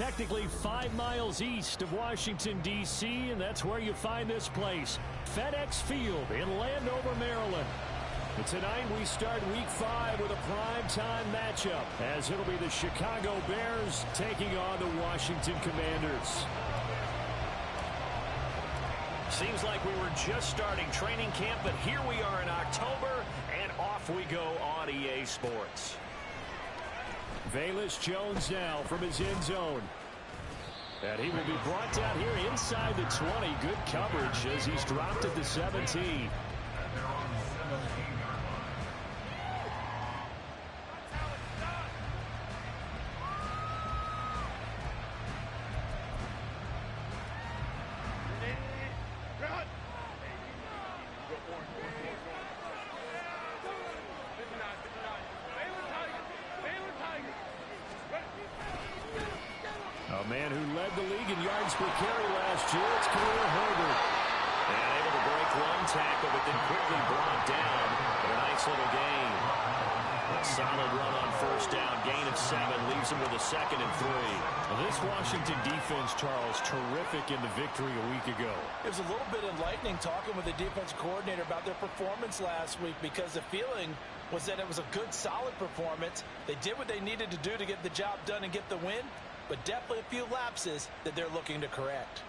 technically 5 miles east of Washington, D.C., and that's where you find this place, FedEx Field in Landover, Maryland. And tonight we start Week 5 with a primetime matchup, as it'll be the Chicago Bears taking on the Washington Commanders. Seems like we were just starting training camp, but here we are in October, and off we go on EA Sports. Velus Jones now from his end zone. And he will be brought down here inside the 20. Good coverage as he's dropped at the 17. A man who led the league in yards per carry last year, it's Khalil Herbert. And able to break one tackle, but then quickly brought down. But a nice little gain. A solid run on first down. Gain of 7 leaves him with a 2nd and 3. Well, this Washington defense, Charles, terrific in the victory a week ago. It was a little bit enlightening talking with the defense coordinator about their performance last week, because the feeling was that it was a good, solid performance. They did what they needed to do to get the job done and get the win, but definitely a few lapses that they're looking to correct.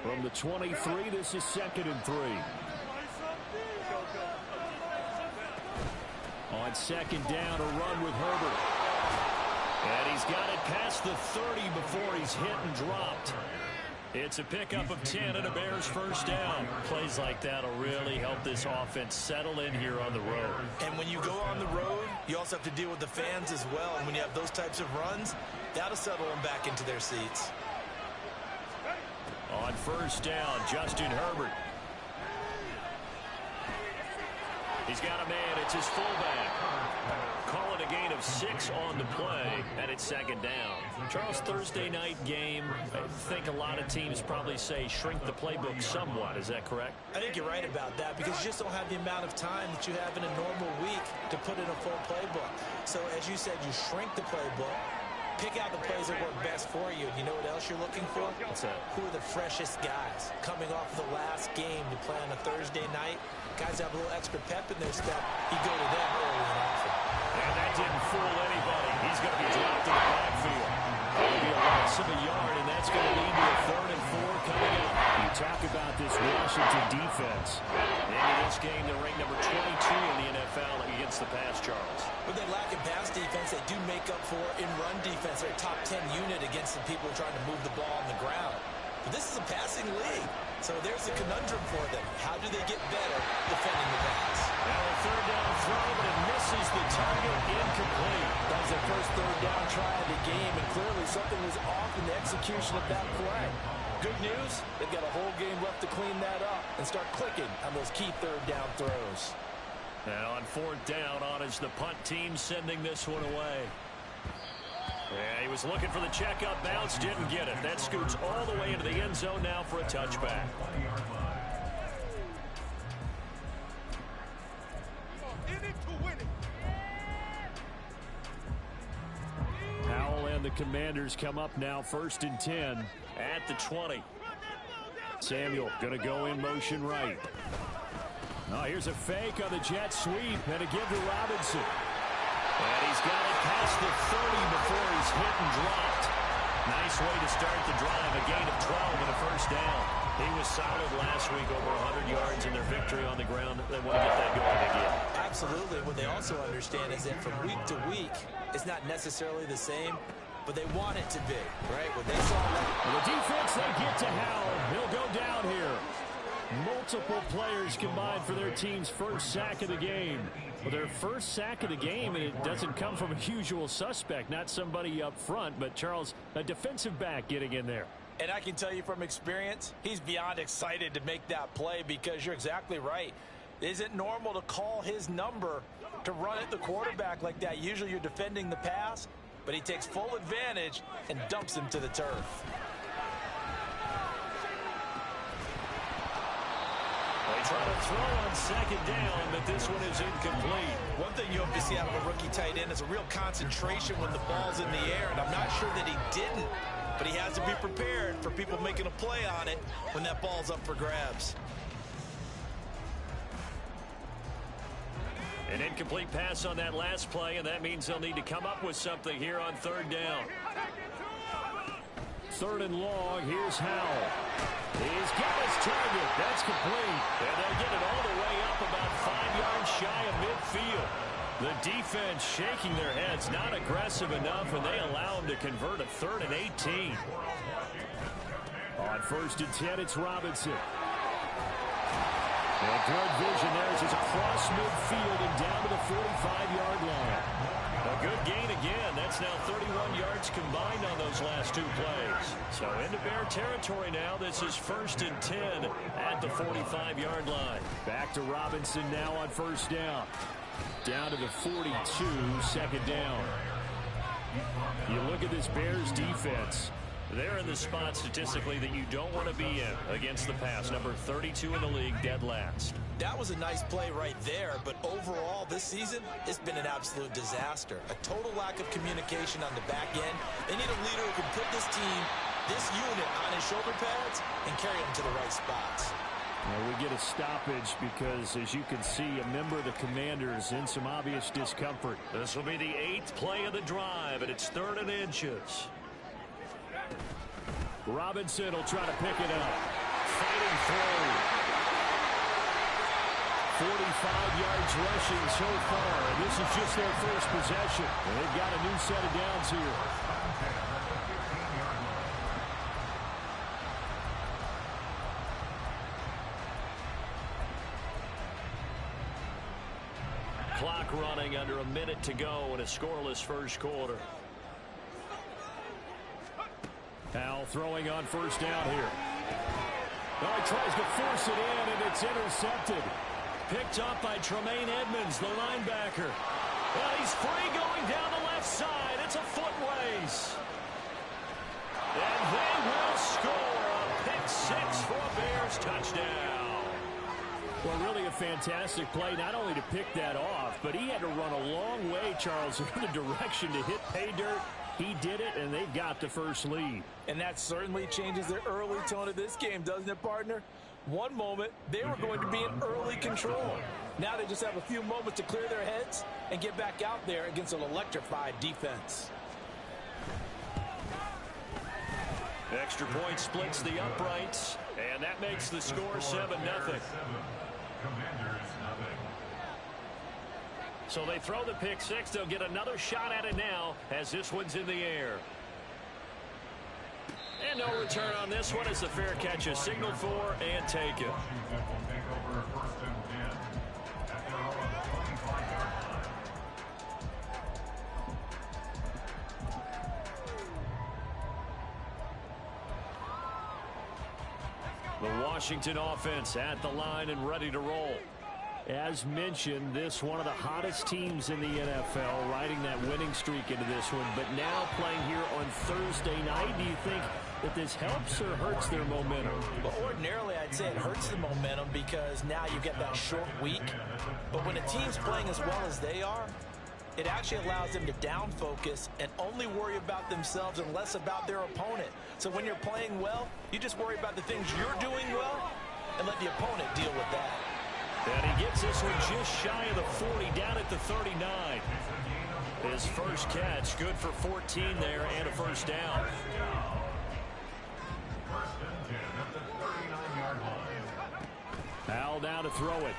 From the 23, this is 2nd and 3. On 2nd down, a run with Herbert. And he's got it past the 30 before he's hit and dropped. It's a pickup of 10 and a Bears first down. Plays like that will really help this offense settle in here on the road. And when you go on the road, you also have to deal with the fans as well. And when you have those types of runs, that'll settle them back into their seats. On first down, Justin Herbert. He's got a man. It's his fullback. Call it a gain of 6 on the play, and it's 2nd down. Charles, Thursday night game, I think a lot of teams probably say shrink the playbook somewhat. Is that correct? I think you're right about that, because you just don't have the amount of time that you have in a normal week to put in a full playbook. So as you said, you shrink the playbook, pick out the plays that work best for you. And you know what else you're looking for? What's that? Who are the freshest guys coming off the last game to play on a Thursday night? Guys have a little extra pep in their step. You go to them early and often. And that didn't fool anybody. He's going to be dropped in the backfield. That'll be a loss of a yard, and that's going to lead to a 3rd and 4 coming up. You talk about this Washington defense. Into this game, they're ranked number 22 in the NFL against the pass, Charles. When they lack in pass defense, they do make up for in run defense. They're a top 10 unit against the people trying to move the ball on the ground. But this is a passing league, so there's a conundrum for them. How do they get better defending the pass? Now a 3rd down throw, but it misses the target, incomplete. That was their first 3rd down try of the game, and clearly something was off in the execution of that play. Good news, they've got a whole game left to clean that up and start clicking on those key 3rd down throws. And on 4th down, on is the punt team sending this one away. Yeah, he was looking for the checkup bounce, didn't get it. That scoots all the way into the end zone now for a touchback. Howell and the Commanders come up now 1st and 10 at the 20. Samuel going to go in motion right. Oh, here's a fake on the jet sweep and a give to Robinson. And he's got it past the 30 before he's hit and dropped. Nice way to start the drive. A gain of 12 and a first down. He was solid last week, over 100 yards in their victory on the ground. They want to get that going again. Absolutely. What they also understand is that from week to week, it's not necessarily the same, but they want it to be, right? When they saw that. The defense, they get to Howell. He'll go down here. Multiple players combined for their team's first sack of the game. Well, their first sack of the game, and it doesn't come from a usual suspect, not somebody up front, but Charles, a defensive back getting in there. And I can tell you from experience, he's beyond excited to make that play, because you're exactly right. It isn't normal to call his number to run at the quarterback like that. Usually you're defending the pass, but he takes full advantage and dumps him to the turf. They try to throw on second down, but this one is incomplete. One thing you hope to see out of a rookie tight end is a real concentration when the ball's in the air, and I'm not sure that he didn't, but he has to be prepared for people making a play on it when that ball's up for grabs. An incomplete pass on that last play, and that means they'll need to come up with something here on third down. Third and long, here's Howell. He's got his target. That's complete. And they'll get it all the way up about 5 yards shy of midfield. The defense shaking their heads, not aggressive enough, and they allow them to convert a 3rd and 18. On 1st and 10, it's Robinson. And good vision there as it's across midfield and down to the 45-yard line. A good gain again. That's now 31 yards combined on those last 2 plays. So into Bear territory now. This is 1st and 10 at the 45-yard line. Back to Robinson now on 1st down. Down to the 42, 2nd down. You look at this Bears defense. They're in the spot statistically that you don't want to be in against the pass. Number 32 in the league, dead last. That was a nice play right there, but overall this season, it's been an absolute disaster. A total lack of communication on the back end. They need a leader who can put this team, this unit, on his shoulder pads and carry them to the right spots. Well, we get a stoppage because, as you can see, a member of the Commanders in some obvious discomfort. This will be the 8th play of the drive, and it's 3rd and inches. Robinson will try to pick it up. Fighting through. 45 yards rushing so far. And this is just their first possession. And they've got a new set of downs here. Clock running, under a minute to go in a scoreless first quarter. Howell throwing on 1st down here. Well, he tries to force it in, and it's intercepted. Picked up by Tremaine Edmonds, the linebacker. Well, he's free going down the left side. It's a foot race. And they will score a pick 6 for a Bears touchdown. Well, really a fantastic play, not only to pick that off, but he had to run a long way, Charles, in the direction to hit pay dirt. He did it, and they got the first lead. And that certainly changes the early tone of this game, doesn't it, partner? One moment, they were going to be in early control. Now they just have a few moments to clear their heads and get back out there against an electrified defense. Extra point splits the uprights, and that makes the score 7-0. So they throw the pick 6. They'll get another shot at it now as this one's in the air. And no return on this one as the fair catch is signaled for and taken. The Washington offense at the line and ready to roll. As mentioned, this one of the hottest teams in the NFL, riding that winning streak into this one, but now playing here on Thursday night. Do you think that this helps or hurts their momentum? Well, ordinarily, I'd say it hurts the momentum because now you get that short week. But when a team's playing as well as they are, it actually allows them to down focus and only worry about themselves and less about their opponent. So when you're playing well, you just worry about the things you're doing well and let the opponent deal with that. And he gets this one just shy of the 40, down at the 39. His first catch, good for 14 there and a first down. Howell now to throw it.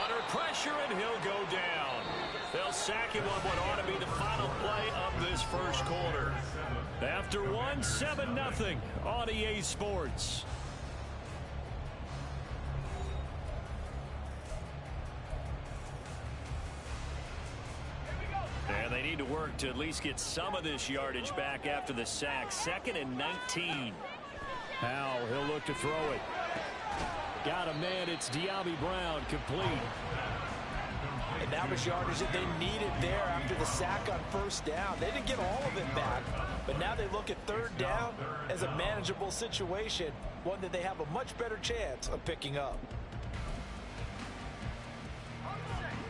Under pressure, and he'll go down. They'll sack him on what ought to be the final play of this first quarter. After one, 7-0 on EA Sports. And they need to work to at least get some of this yardage back after the sack. 2nd and 19. Howell, he'll look to throw it. Got a man, it's De'Ami Brown, complete. And that was yardage that they needed there after the sack on first down. They didn't get all of it back, but now they look at third down as a manageable situation, one that they have a much better chance of picking up.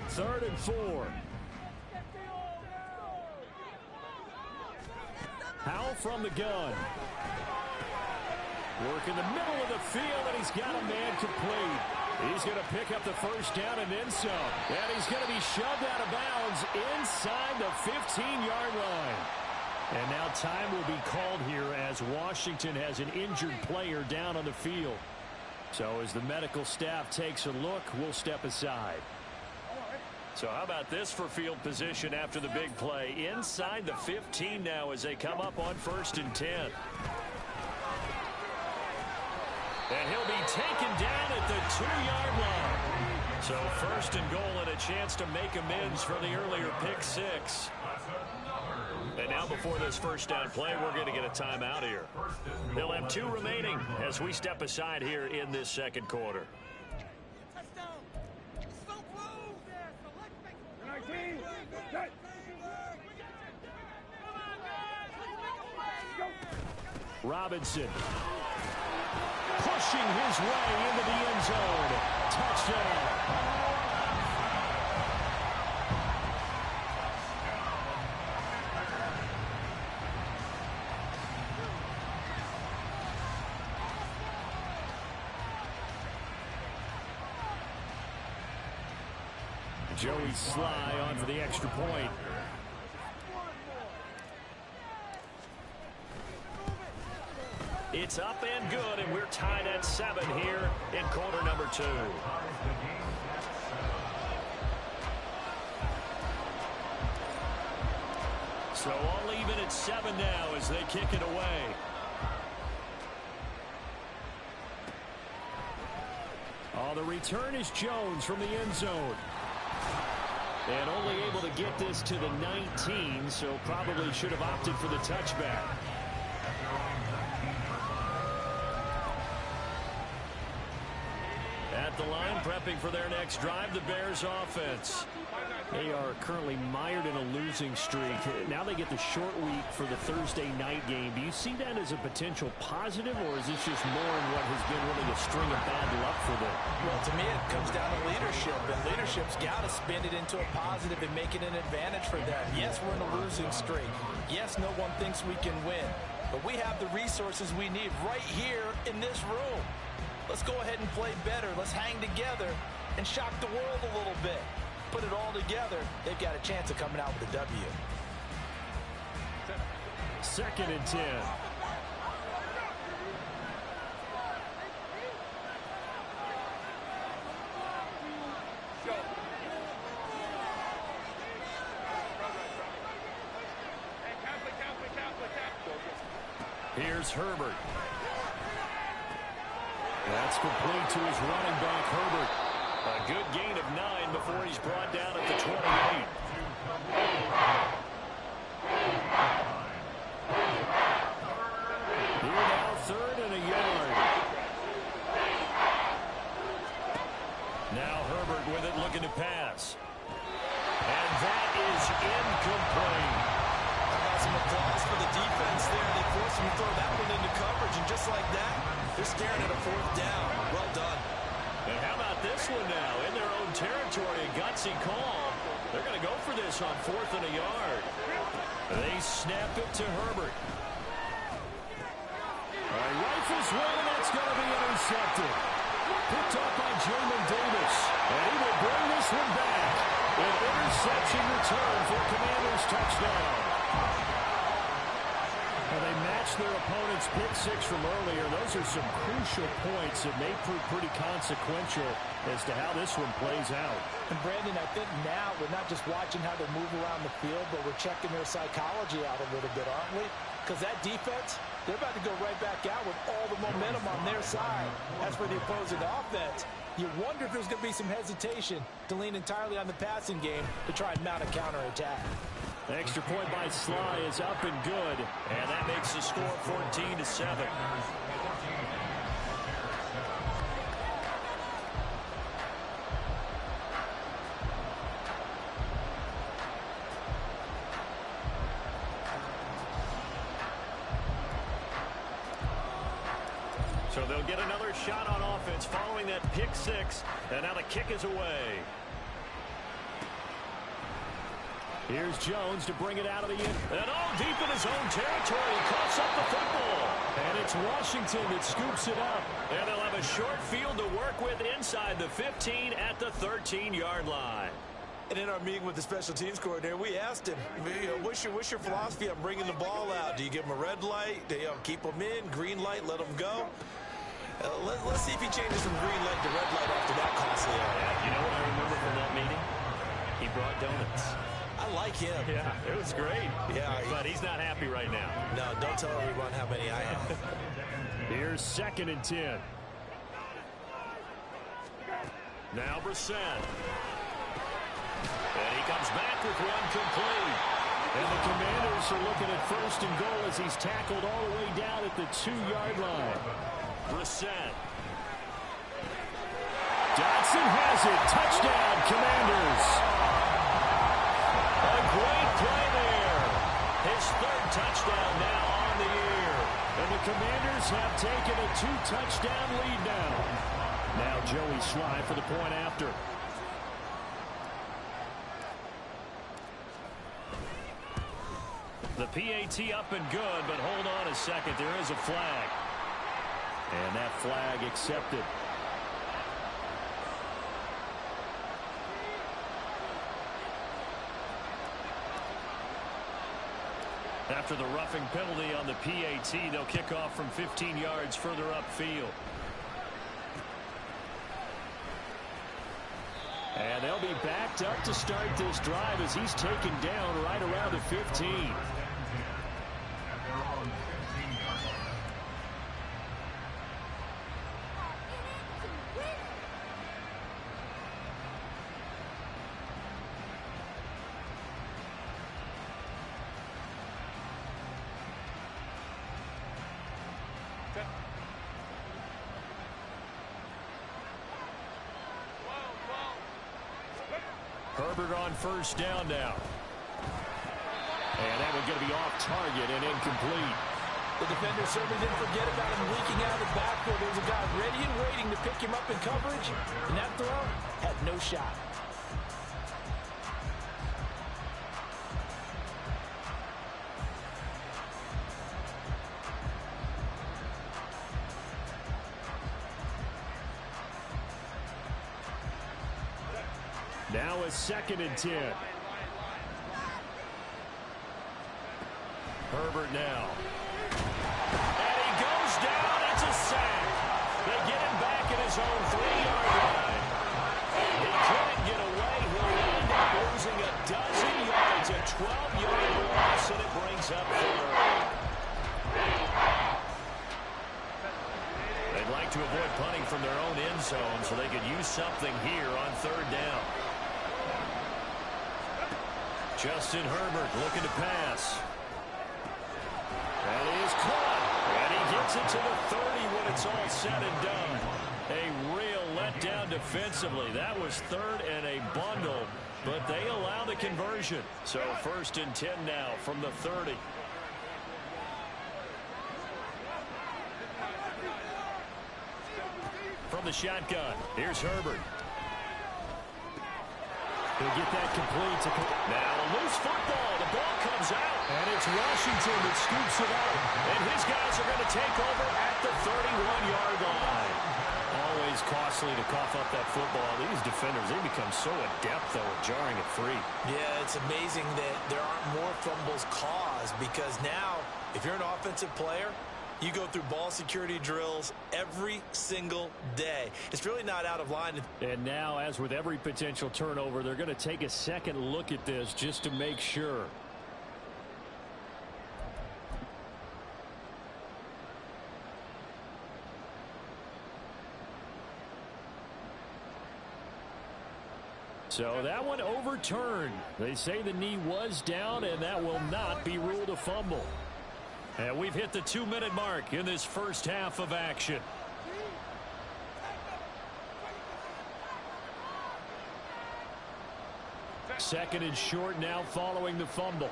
3rd and 4. Howell from the gun. Work in the middle of the field, and he's got a man complete. He's going to pick up the first down and then some. And he's going to be shoved out of bounds inside the 15-yard line. And now time will be called here as Washington has an injured player down on the field. So as the medical staff takes a look, we'll step aside. So how about this for field position after the big play? Inside the 15 now as they come up on 1st and 10. And he'll be taken down at the 2-yard line. So 1st and goal and a chance to make amends for the earlier pick six. And now before this first down play, we're going to get a timeout here. They'll have 2 remaining as we step aside here in this second quarter. Robinson pushing his way into the end zone. Touchdown. Joey Sly on for the extra point. It's up and good, and we're tied at 7 here in quarter number 2. So all even at 7 now as they kick it away. Oh, the return is Jones from the end zone. And only able to get this to the 19, so probably should have opted for the touchback. At the line, prepping for their next drive, the Bears offense. They are currently mired in a losing streak. Now they get the short week for the Thursday night game. Do you see that as a potential positive, or is this just more in what has been really a string of bad luck for them? Well, to me, it comes down to leadership, and leadership's got to spin it into a positive and make it an advantage for them. Yes, we're in a losing streak. Yes, no one thinks we can win, but we have the resources we need right here in this room. Let's go ahead and play better. Let's hang together and shock the world a little bit. Put it all together, they've got a chance of coming out with a W. 2nd and 10. Here's Herbert. That's complete to his running back, Herbert. A good gain of 9 before he's brought down at the 28. Here now, 3rd and a yard. Now Herbert with it, looking to pass. And that is incomplete. How about some applause for the defense there? They forced him to throw that one into coverage, and just like that, they're staring at a 4th down. Well done. And how about this one now? In their own territory, a gutsy call. They're going to go for this on 4th and a yard. They snap it to Herbert. Rifles one, and that's going to be intercepted. Picked up by Jamin Davis. And he will bring this one back. An interception return for Commanders touchdown. Well, they matched their opponent's pick six from earlier. Those are some crucial points that may prove pretty consequential as to how this one plays out. And Brandon, I think now we're not just watching how they move around the field, but we're checking their psychology out a little bit, aren't we? Because that defense, they're about to go right back out with all the momentum on their side. As for the opposing offense, you wonder if there's going to be some hesitation to lean entirely on the passing game to try and mount a counterattack. The extra point by Sly is up and good, and that makes the score 14-7. So they'll get another shot on offense following that pick six. And now the kick is away. Here's Jones to bring it out of the end. And deep in his own territory. He coughs up the football. And it's Washington that scoops it up. And they'll have a short field to work with inside the 15 at the 13-yard line. And in our meeting with the special teams coordinator, we asked him, what's your philosophy on bringing the ball out? Do you give him a red light? Do you keep them in? Green light, let them go? Let's see if he changes from green light to red light after that costly error. Yeah, you know what I remember from that meeting? He brought donuts. I like him. Yeah, it was great. Yeah, but he's not happy right now. No, don't tell everyone how many I have. Here's 2nd and 10. Now Brissett. And he comes back with one complete. And the Commanders are looking at 1st and goal as he's tackled all the way down at the 2-yard line. Brissett. Dotson has it. Touchdown, Commanders. A great play there. His 3rd touchdown now on the year. And the Commanders have taken a 2-touchdown lead now. Now Joey Sly for the point after. The PAT up and good, but hold on a second. There is a flag. And that flag accepted. After the roughing penalty on the PAT, they'll kick off from 15 yards further upfield. And they'll be backed up to start this drive as he's taken down right around the 15. Herbert on 1st down now. And that one's going to be off target and incomplete. The defender certainly didn't forget about him leaking out of the backfield. There was a guy ready and waiting to pick him up in coverage, and that throw had no shot. Now a 2nd and 10. Herbert now. And he goes down. It's a sack. They get him back at his own 3-yard line. He couldn't get away. He'll end up losing a dozen yards. A 12-yard loss, and it brings up 3rd. They'd like to avoid punting from their own end zone so they could use something here on 3rd down. Justin Herbert looking to pass. That is caught. And he gets it to the 30 when it's all said and done. A real letdown defensively. That was 3rd and a bundle, but they allow the conversion. So 1st and 10 now from the 30. From the shotgun, here's Herbert. He'll get that complete. Now a loose football. The ball comes out. And it's Washington that scoops it out. And his guys are going to take over at the 31-yard line. Always costly to cough up that football. These defenders, they become so adept, though, at jarring it free. Yeah, it's amazing that there aren't more fumbles caused, because now, if you're an offensive player, you go through ball security drills every single day. It's really not out of line. And now, as with every potential turnover, they're going to take a second look at this just to make sure. So that one overturned. They say the knee was down, and that will not be ruled a fumble. And we've hit the 2-minute mark in this first half of action. Second and short now following the fumble.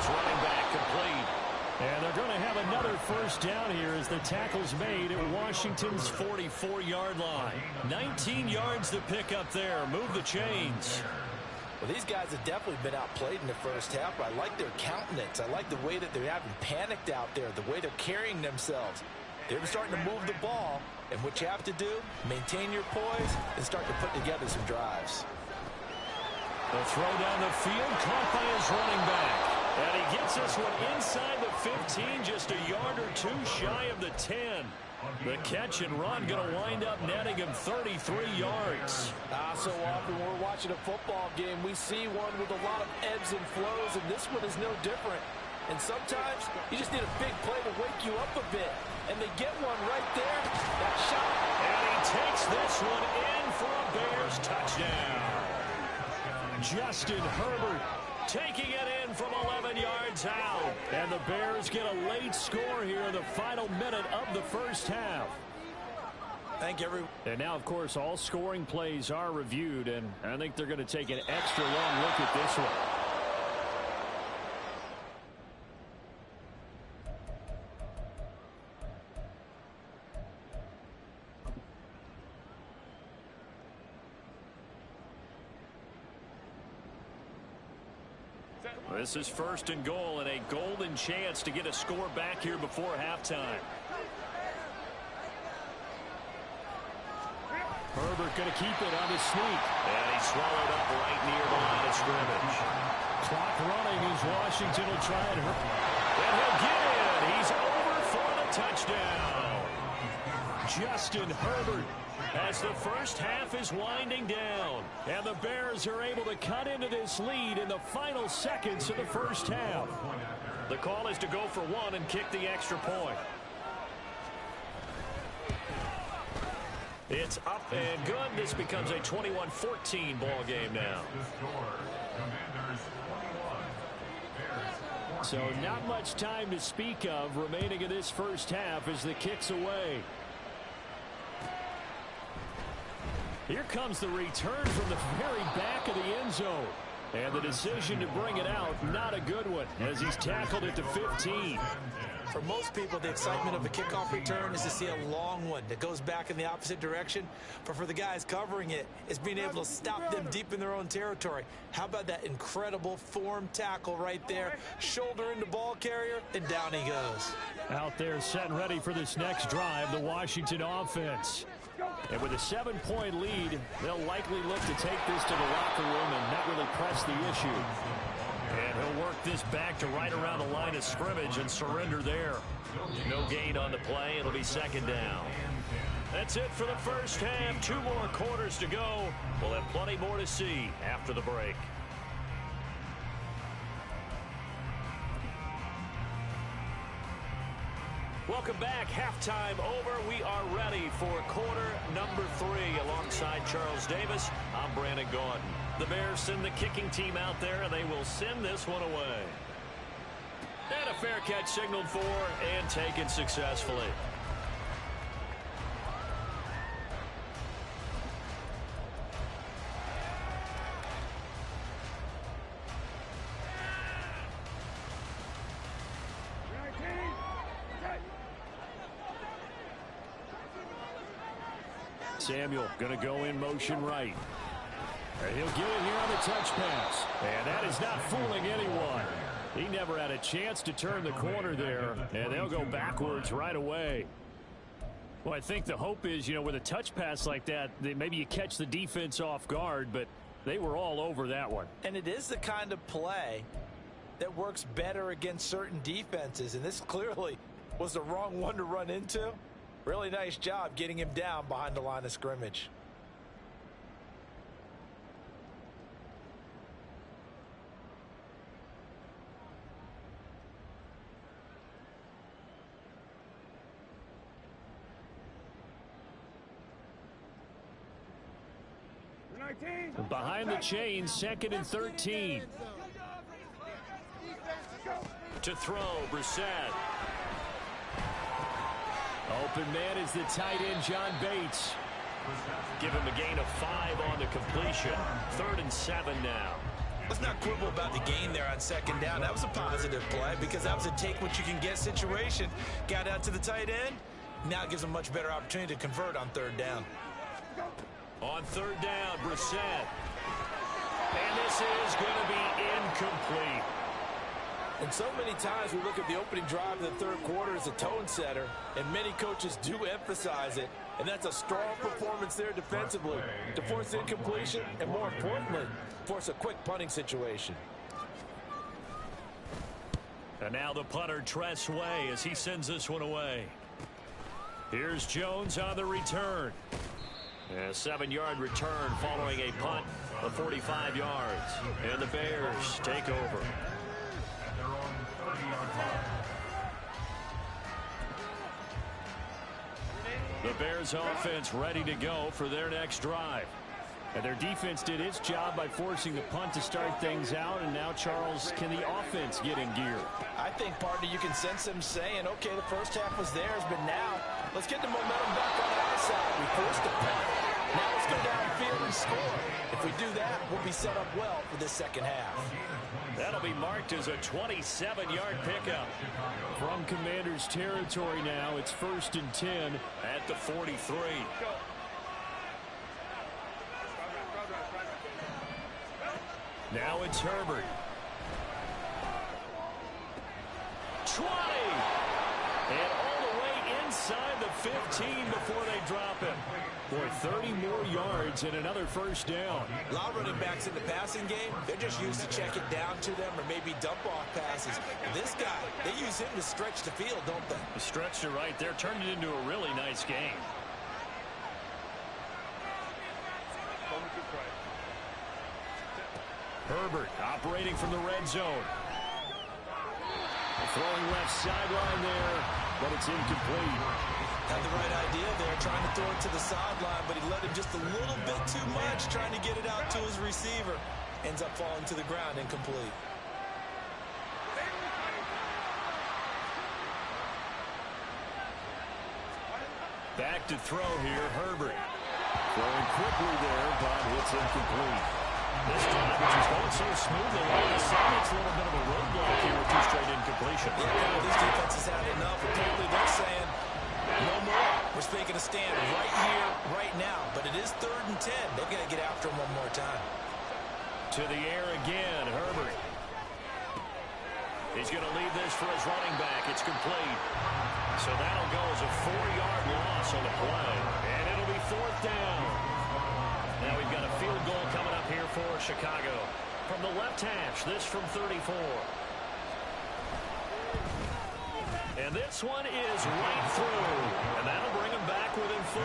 his running back complete. And they're going to have another first down here as the tackle's made at Washington's 44-yard line. 19 yards to pick up there. Move the chains. Well, these guys have definitely been outplayed in the first half, but I like their countenance. I like the way that they haven't panicked out there, the way they're carrying themselves. They're starting to move the ball, and what you have to do, maintain your poise and start to put together some drives. The throw down the field, caught by his running back. And he gets this one inside the 15, just a yard or two shy of the 10. The catch and run going to wind up netting him 33 yards. So often when we're watching a football game, we see one with a lot of ebbs and flows, and this one is no different. And sometimes you just need a big play to wake you up a bit. And they get one right there. That shot. And he takes this one in for a Bears touchdown. Justin Herbert taking it in from 11 yards out. And the Bears get a late score here in the final minute of the first half. Thank everyone. And now, of course, all scoring plays are reviewed, and I think they're going to take an extra long look at this one. This is first and goal and a golden chance to get a score back here before halftime. Herbert going to keep it on his sneak. And he swallowed up right near the line of scrimmage. Clock running as Washington will try it. And he'll get it. He's over for the touchdown. Justin Herbert as the first half is winding down. And the Bears are able to cut into this lead in the final seconds of the first half. The call is to go for one and kick the extra point. It's up and good. This becomes a 21-14 ball game now. So not much time to speak of remaining in this first half as the kick's away. Here comes the return from the very back of the end zone. And the decision to bring it out, not a good one, as he's tackled at the 15. For most people, the excitement of a kickoff return is to see a long one that goes back in the opposite direction. But for the guys covering it, it's being able to stop them deep in their own territory. How about that incredible form tackle right there? Shoulder into ball carrier, and down he goes. Out there set and ready for this next drive, the Washington offense. And with a 7-point lead, they'll likely look to take this to the locker room and not really press the issue. And he'll work this back to right around the line of scrimmage and surrender there. No gain on the play. It'll be second down. That's it for the first half. 2 more quarters to go. We'll have plenty more to see after the break. Welcome back. Halftime over. We are ready for quarter number 3 alongside Charles Davis. I'm Brandon Gaudin. The Bears send the kicking team out there, and they will send this one away. And a fair catch signaled for and taken successfully. Samuel going to go in motion right. And he'll get it here on the touch pass. And that is not fooling anyone. He never had a chance to turn the corner there. And they'll go backwards right away. Well, I think the hope is, you know, with a touch pass like that, maybe you catch the defense off guard, but they were all over that one. And it is the kind of play that works better against certain defenses. And this clearly was the wrong one to run into. Really nice job getting him down behind the line of scrimmage. Behind the chains, 2nd and 13. To throw, Brissett. Open man is the tight end, John Bates. Give him a gain of 5 on the completion. 3rd and 7 now. Let's not quibble about the gain there on second down. That was a positive play because that was a take-what-you-can-get situation. Got out to the tight end. Now it gives them a much better opportunity to convert on third down. On third down, Brissett. And this is going to be incomplete. And so many times we look at the opening drive of the third quarter as a tone setter, and many coaches do emphasize it, and that's a strong performance there defensively to force incompletion and, more importantly, force a quick punting situation. And now the punter, Tress Way, as he sends this one away. Here's Jones on the return. A 7-yard return following a punt of 45 yards. And the Bears take over. The Bears offense ready to go for their next drive. And their defense did its job by forcing the punt to start things out. And now, Charles, can the offense get in gear? I think, partner, you can sense them saying, okay, the first half was theirs, but now let's get the momentum back on our side. We forced the punt. Now let's go downfield and score. If we do that, we'll be set up well for this second half. That'll be marked as a 27-yard pickup. From Commanders territory now, it's 1st and 10 at the 43. Now it's Herbert. 20! And all the way inside the 15 before they drop him. Boy, 30 more yards and another first down. A lot of running backs in the passing game, they're just used to check it down to them or maybe dump off passes. This guy, they use him to stretch the field, don't they? The stretch to right there turned it into a really nice game. Herbert operating from the red zone. Throwing left sideline there, but it's incomplete. Had the right idea there, trying to throw it to the sideline, but he let him just a little bit too much, trying to get it out to his receiver. Ends up falling to the ground, incomplete. Back to throw here, Herbert. Throwing quickly there, but it's incomplete. This drive, which is going so smoothly, all of a sudden it's a little bit of a roadblock here with 2 straight incompletions. Yeah, this defense has had enough. Apparently they're saying, no more. We're making a stand right here, right now. But it is 3rd and 10. They've got to get after him one more time. To the air again, Herbert. He's going to leave this for his running back. It's complete. So that'll go as a 4-yard loss on the play. And it'll be 4th down. Now we've got a field goal coming up here for Chicago. From the left hash, this from 34. And this one is right through. And that'll bring them back within 4.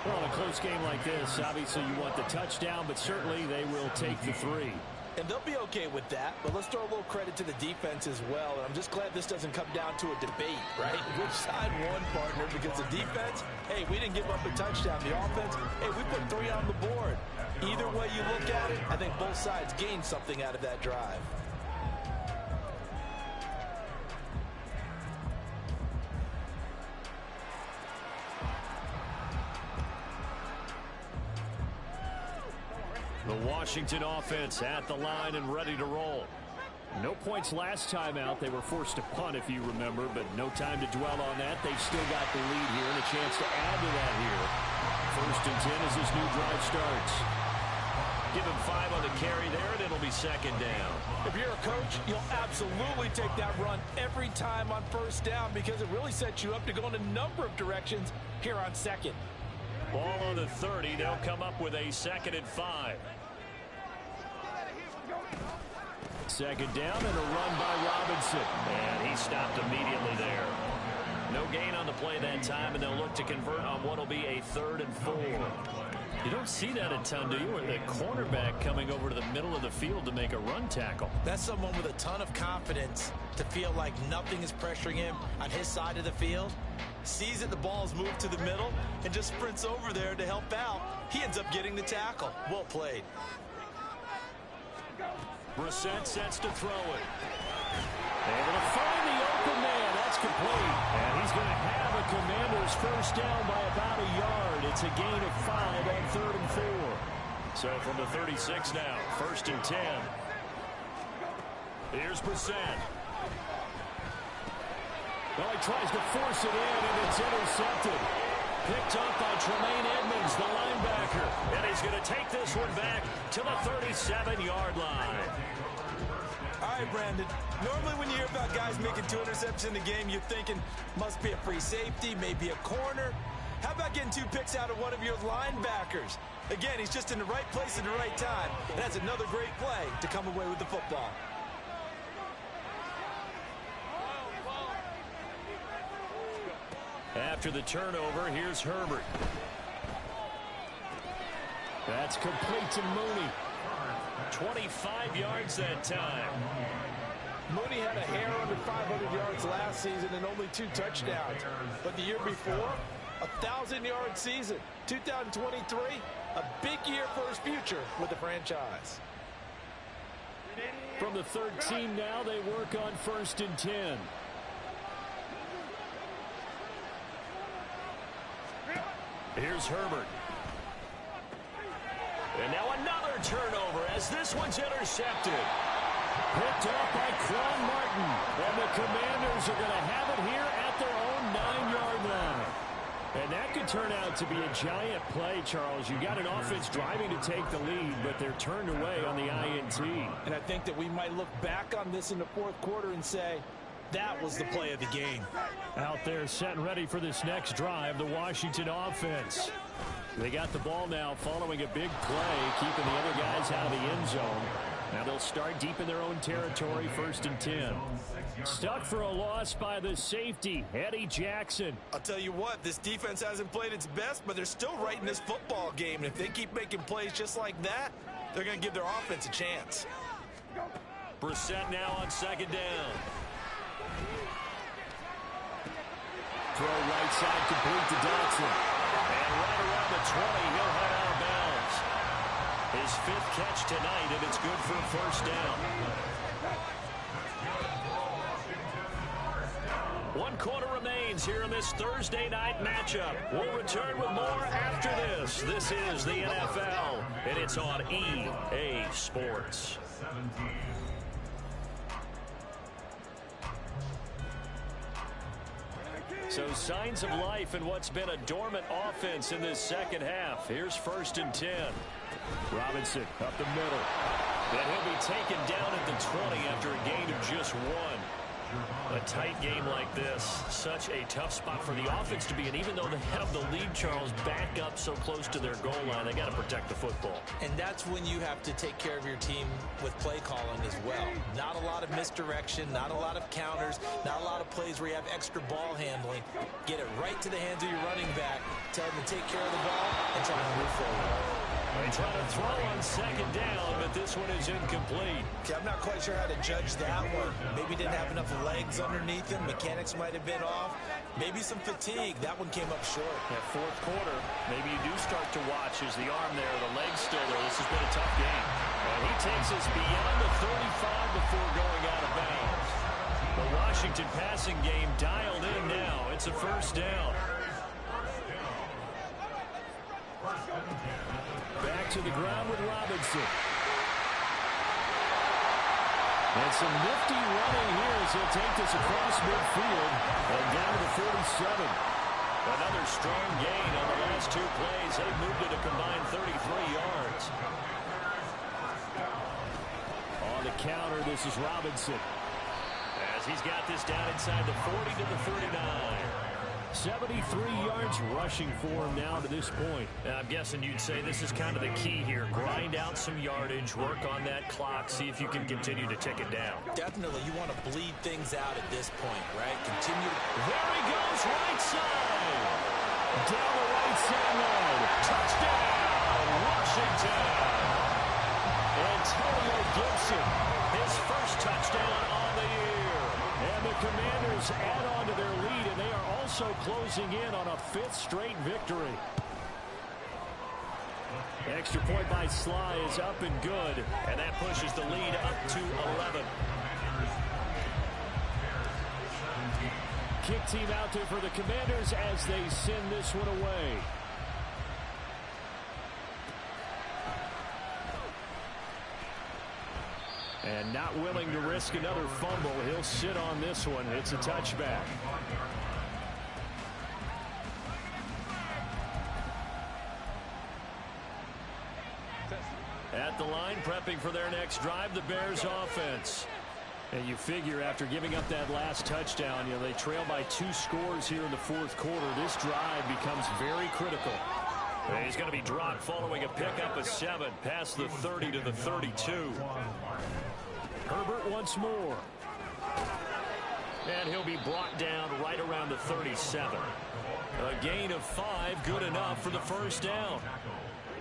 Well, in a close game like this, obviously you want the touchdown, but certainly they will take the 3. And they'll be okay with that, but let's throw a little credit to the defense as well. And I'm just glad this doesn't come down to a debate, right? Which side won, partner? Because the defense, hey, we didn't give up a touchdown. The offense, hey, we put 3 on the board. Either way you look at it, I think both sides gained something out of that drive. The Washington offense at the line and ready to roll. No points last time out. They were forced to punt, if you remember, but no time to dwell on that. They've still got the lead here and a chance to add to that here. 1st and 10 as this new drive starts. Give him 5 on the carry there, and it'll be 2nd down. If you're a coach, you'll absolutely take that run every time on 1st down because it really sets you up to go in a number of directions here on 2nd. Ball on the 30. They'll come up with a 2nd and 5. 2nd down and a run by Robinson. And he stopped immediately there. No gain on the play that time, and they'll look to convert on what will be a 3rd and 4. You don't see that a ton, do you? With the cornerback coming over to the middle of the field to make a run tackle. That's someone with a ton of confidence to feel like nothing is pressuring him on his side of the field. Sees that the ball's moved to the middle and just sprints over there to help out. He ends up getting the tackle. Well played. Brissett sets to throw it. Able to find the open man. That's complete. And he's going to have a Commanders 1st down by about a yard. It's a gain of 5 on 3rd and 4. So from the 36 now, 1st and 10. Here's Brissett. Well, he tries to force it in, and it's intercepted. Picked up by Tremaine Edmonds, the linebacker. And he's going to take this one back to the 37-yard line. All right, Brandon. Normally when you hear about guys making 2 interceptions in a game, you're thinking must be a free safety, maybe a corner. How about getting 2 picks out of one of your linebackers? Again, he's just in the right place at the right time. And that's another great play to come away with the football. After the turnover, here's Herbert. That's complete to Mooney. 25 yards that time. Mooney had a hair under 500 yards last season and only 2 touchdowns. But the year before, 1,000-yard season. 2023, a big year for his future with the franchise. From the 13 now, they work on 1st and 10. Here's Herbert. And now another turnover as this one's intercepted. Picked off by Quan Martin. And the Commanders are going to have it here at their own 9-yard line. And that could turn out to be a giant play, Charles. You got an offense driving to take the lead, but they're turned away on the INT. And I think that we might look back on this in the 4th quarter and say, that was the play of the game. Out there set and ready for this next drive, the Washington offense. They got the ball now following a big play, keeping the other guys out of the end zone. Now they'll start deep in their own territory, 1st and 10. Stuck for a loss by the safety, Eddie Jackson. I'll tell you what, this defense hasn't played its best, but they're still right in this football game. And if they keep making plays just like that, they're going to give their offense a chance. Brissett now on 2nd down. Throw right side complete to Dotson. And right around the 20, he'll head out of bounds. His 5th catch tonight, and it's good for a 1st down. 1 quarter remains here in this Thursday night matchup. We'll return with more after this. This is the NFL, and it's on EA Sports. So signs of life in what's been a dormant offense in this 2nd half. Here's 1st and 10. Robinson up the middle. And he'll be taken down at the 20 after a gain of just 1. A tight game like this, such a tough spot for the offense to be in. Even though they have the lead, Charles, back up so close to their goal line, they got to protect the football. And that's when you have to take care of your team with play calling as well. Not a lot of misdirection, not a lot of counters, not a lot of plays where you have extra ball handling. Get it right to the hands of your running back, tell them to take care of the ball, and try to move forward. They try to throw on 2nd down, but this one is incomplete. Okay, I'm not quite sure how to judge that one. Maybe didn't have enough legs underneath him. Mechanics might have been off. Maybe some fatigue. That one came up short. That 4th quarter, maybe you do start to watch as the arm there, the leg's still there. This has been a tough game. And he takes us beyond the 35 before going out of bounds. The Washington passing game dialed in now. It's a 1st down. Back to the ground with Robinson. And some nifty running here as he'll take this across midfield and down to the 47. Another strong gain on the last 2 plays. They moved it a combined 33 yards. On the counter, this is Robinson. As he's got this down inside the 40 to the 39. 73 yards rushing for him now to this point. I'm guessing you'd say this is kind of the key here. Grind out some yardage, work on that clock, see if you can continue to tick it down. Definitely, you want to bleed things out at this point, right? Continue. There he goes, right side. Down the right sideline. Touchdown, Washington. Antonio Gibson, his first touchdown on the year. And the Commanders add on to their lead, and they are also closing in on a 5th straight victory. Extra point by Sly is up and good, and that pushes the lead up to 11. Kick team out there for the Commanders as they send this one away. And not willing to risk another fumble. He'll sit on this one. It's a touchback. At the line, prepping for their next drive, the Bears offense. And you figure after giving up that last touchdown, they trail by 2 scores here in the fourth quarter. This drive becomes very critical. He's going to be dropped following a pickup of 7 past the 30 to the 32. Herbert once more. And he'll be brought down right around the 37. A gain of 5, good enough for the first down.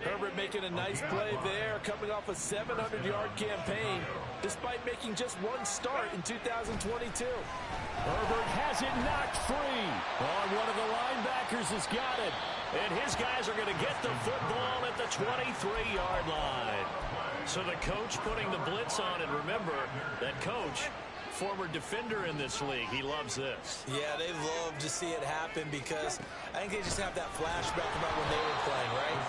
Herbert making a nice play there, coming off a 700-yard campaign, despite making just 1 start in 2022. Herbert has it knocked free. One of the linebackers has got it. And his guys are going to get the football at the 23-yard line. So the coach putting the blitz on, and remember, that coach, former defender in this league, he loves this. Yeah, they love to see it happen because I think they just have that flashback about when they were playing, right?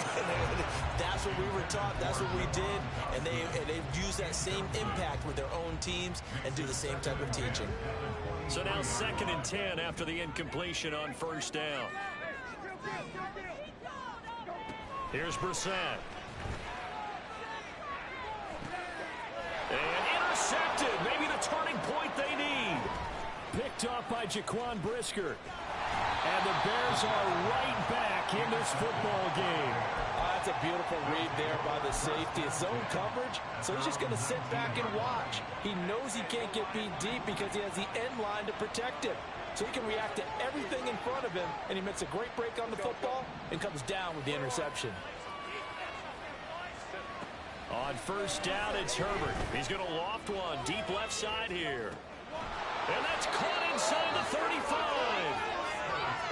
That's what we were taught, that's what we did, and they've used that same impact with their own teams and do the same type of teaching. So now 2nd and 10 after the incompletion on first down. Here's Brissett. And intercepted. Maybe the turning point they need. Picked off by Jaquan Brisker. And the Bears are right back in this football game. That's a beautiful read there by the safety. It's zone coverage, so he's just going to sit back and watch. He knows he can't get beat deep because he has the end line to protect him. So he can react to everything in front of him, and he makes a great break on the football and comes down with the interception. On first down, it's Herbert. He's going to loft one deep left side here. And that's caught inside the 35.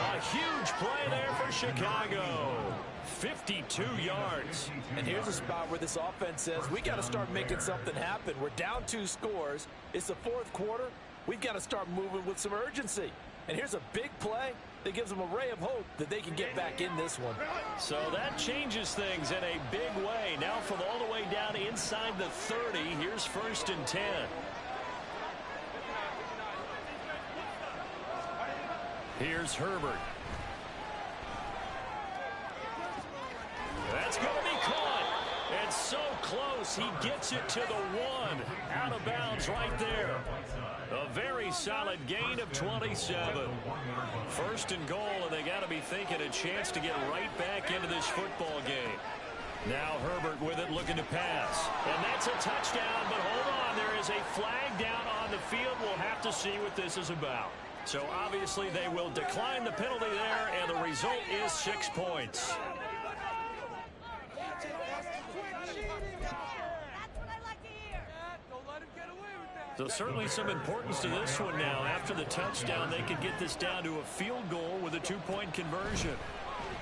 A huge play there for Chicago. 52 yards. And here's a spot where this offense says, we got to start making something happen. We're down 2 scores. It's the fourth quarter. We've got to start moving with some urgency. And here's a big play that gives them a ray of hope that they can get back in this one. So that changes things in a big way. Now from all the way down inside the 30, here's 1st and 10. Here's Herbert. That's going to be caught. And so close, he gets it to the 1. Out of bounds right there. A very solid gain of 27. 1st and goal, and they got to be thinking a chance to get right back into this football game. Now Herbert with it, looking to pass. And that's a touchdown, but hold on. There is a flag down on the field. We'll have to see what this is about. So obviously they will decline the penalty there, and the result is 6 points. So certainly some importance to this one now. After the touchdown, they could get this down to a field goal with a 2-point conversion.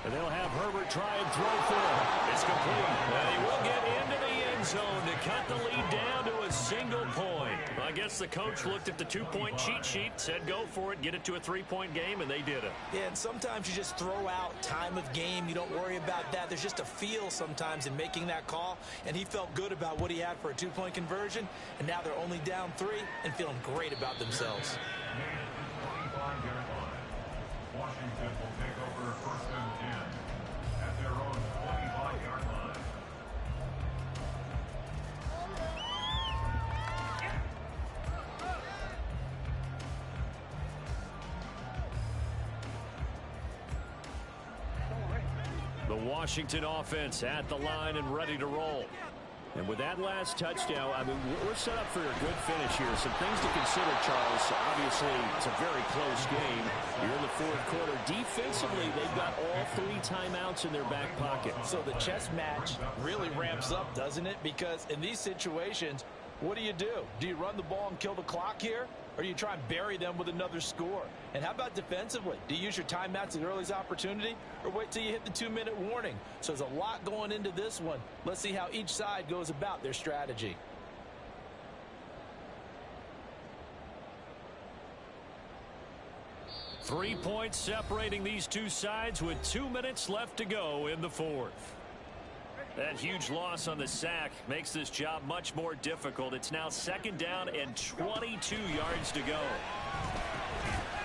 And they'll have Herbert try and throw for it. It's complete. And he will get into the end zone to cut the lead down to a single point. I guess the coach looked at the 2-point cheat sheet, said go for it, get it to a 3-point game, and they did it. Yeah, and sometimes you just throw out time of game. You don't worry about that. There's just a feel sometimes in making that call, and he felt good about what he had for a 2-point conversion, and now they're only down 3 and feeling great about themselves. Washington will take over 1st and 10 at their own 25-yard line. The Washington offense at the line and ready to roll. And with that last touchdown, I mean, we're set up for a good finish here. Some things to consider, Charles. Obviously, it's a very close game. You're in the fourth quarter. Defensively, they've got all 3 timeouts in their back pocket. So the chess match really ramps up, doesn't it? Because in these situations, what do? Do you run the ball and kill the clock here? Or do you try and bury them with another score? And how about defensively? Do you use your timeouts at earliest opportunity? Or wait till you hit the 2-minute warning? So there's a lot going into this one. Let's see how each side goes about their strategy. Three points separating these two sides with 2 minutes left to go in the fourth. That huge loss on the sack makes this job much more difficult. It's now 2nd down and 22 yards to go.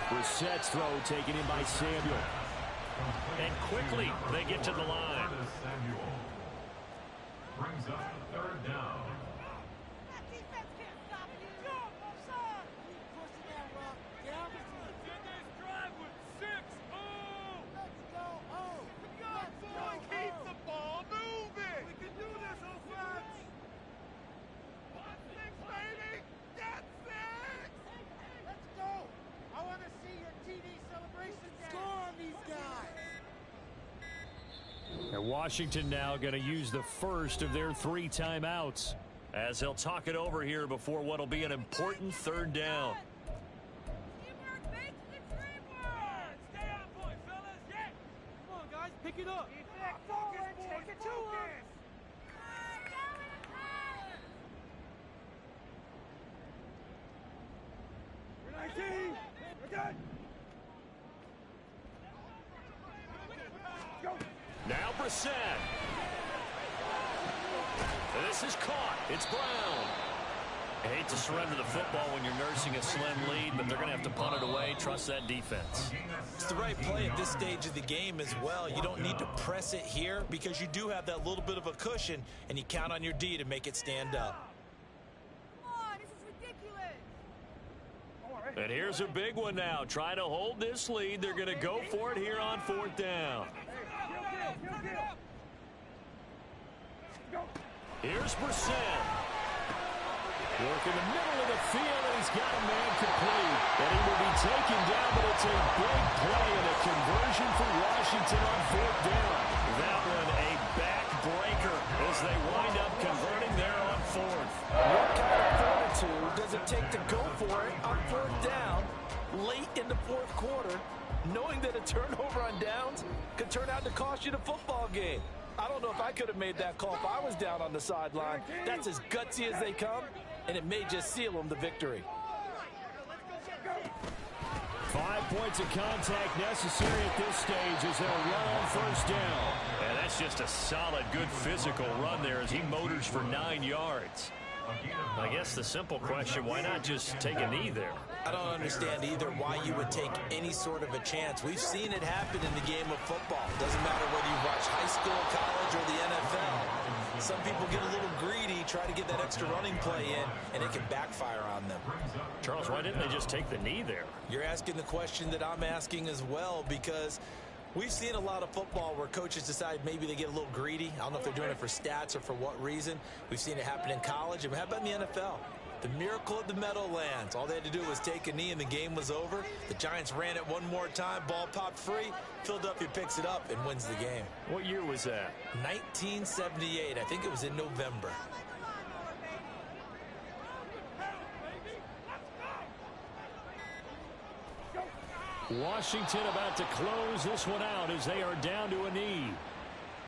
Brissett's throw taken in by Samuel. And quickly they get to the line. Samuel brings up the 3rd down. That defense can't stop you. Jump, offside. Keep pushing that rock. Get out of the field. Get this drive with 6. Oh! Let's go. Oh! Let's go. Keep the ball moving. We can do this, offense. 1-6, baby. That's 6. Let's go. I want to see your TD celebration. Score on these guys. And Washington now going to use the first of their 3 timeouts. As they'll talk it over here before what'll be an important 3rd down. Teamwork makes the dream work. Stay on point, fellas. Yeah. Come on, guys, pick it up. Forward, take it to him. Now Brissett. This is caught. It's Brown. I hate to surrender the football when you're nursing a slim lead, but they're going to have to punt it away. Trust that defense. It's the right play at this stage of the game as well. You don't need to press it here because you do have that little bit of a cushion, and you count on your D to make it stand up. Come on, this is ridiculous. And here's a big one now. Trying to hold this lead. They're going to go for it here on 4th down. Here's Brissett. Work in the middle of the field, and he's got a man complete. And he will be taken down, but it's a big play and a conversion for Washington on 4th down. That one a backbreaker as they wind up converting there on 4th. What kind of fortitude does it take to go for it on 4th down late in the 4th quarter, knowing that a turnover on downs could turn out to cost you the football game? I don't know if I could have made that call if I was down on the sideline. That's as gutsy as they come, and it may just seal them the victory. 5 points of contact necessary at this stage as they'll run on 1st down. And that's just a solid, good physical run there as he motors for 9 yards. I guess the simple question, why not just take a knee there? I don't understand either why you would take any sort of a chance. We've seen it happen in the game of football. Doesn't matter whether you watch high school, college, or the NFL. Some people get a little greedy, try to get that extra running play in, and it can backfire on them. Charles, why didn't they just take the knee there? You're asking the question that I'm asking as well, because we've seen a lot of football where coaches decide maybe they get a little greedy. I don't know if they're doing it for stats or for what reason. We've seen it happen in college. And how about in the NFL? The miracle of the Meadowlands. All they had to do was take a knee and the game was over. The Giants ran it one more time. Ball popped free. Philadelphia picks it up and wins the game. What year was that? 1978. I think it was in November. Washington about to close this one out as they are down to a knee.